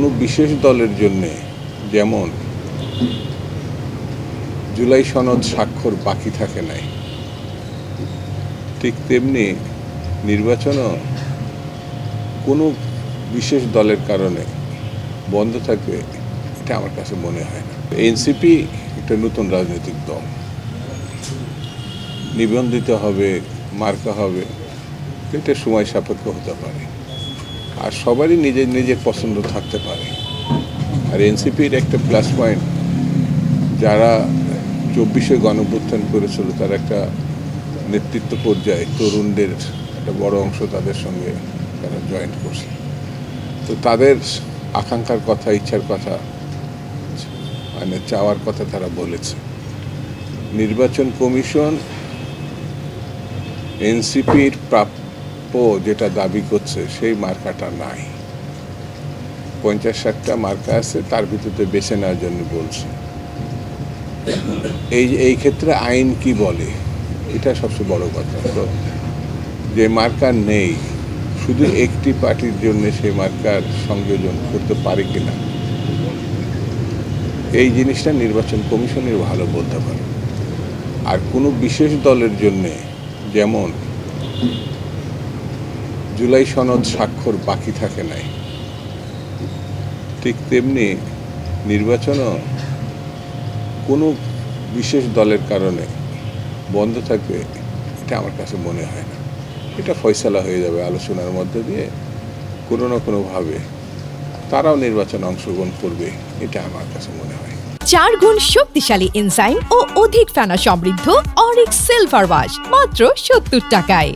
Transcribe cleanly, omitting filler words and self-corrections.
কোনো বিশেষ দলের জন্যে যেমন জুলাই সনদ স্বাক্ষর বাকি থাকে নাই, ঠিক তেমনি নির্বাচনও কোনো বিশেষ দলের কারণে বন্ধ থাকবে এটা আমার কাছে মনে হয় না। এনসিপি একটা নতুন রাজনৈতিক দল, নিবন্ধিত হবে, মার্কা হবে, এটা সময় সাপেক্ষ হতে পারে, আর সবারই নিজের নিজের পছন্দ থাকতে পারে। আর এনসিপির একটা প্লাস পয়েন্ট, যারা 24-এ গণঅভ্যুত্থান করেছিল তার একটা নেতৃত্ব পর্যায়ে তরুণদের একটা বড় অংশ তাদের সঙ্গে তারা জয়েন্ট করছে। তো তাদের আকাঙ্ক্ষার কথা, ইচ্ছার কথা, মানে চাওয়ার কথা তারা বলেছে। নির্বাচন কমিশন এনসিপির প্রাপ্য যেটা দাবি করছে সেই মার্কাটা নাই। 50-60টা মার্কা আছে, তার ভিতরে বেছে নেওয়ার জন্য বলছে। এই ক্ষেত্রে আইন কি বলে, এটা সবচেয়ে বড় কথা। তো যে মার্কা নেই, শুধু একটি পার্টির জন্য সেই মার্কার সংযোজন করতে পারে কিনা, এই জিনিসটা নির্বাচন কমিশনের ভালো বলতে পারে। আর কোনো বিশেষ দলের জন্যে যেমন জুলাই সনদ স্বাক্ষর বাকি থাকে নাই, ঠিক তেমনি নির্বাচনও কোনো বিশেষ দলের কারণে বন্ধ থাকবে এটা আমার কাছে মনে হয় না। এটা ফয়সালা হয়ে যাবে আলোচনার মধ্যে দিয়ে, কোনো না কোনোভাবে তারাও নির্বাচনে অংশগ্রহণ করবে, এটা আমার কাছে মনে হয়। 4 গুণ শক্তিশালী এনজাইম ও অধিক ফেনা সমৃদ্ধ অরিক সিলভার ওয়াশ মাত্র 70 টাকায়।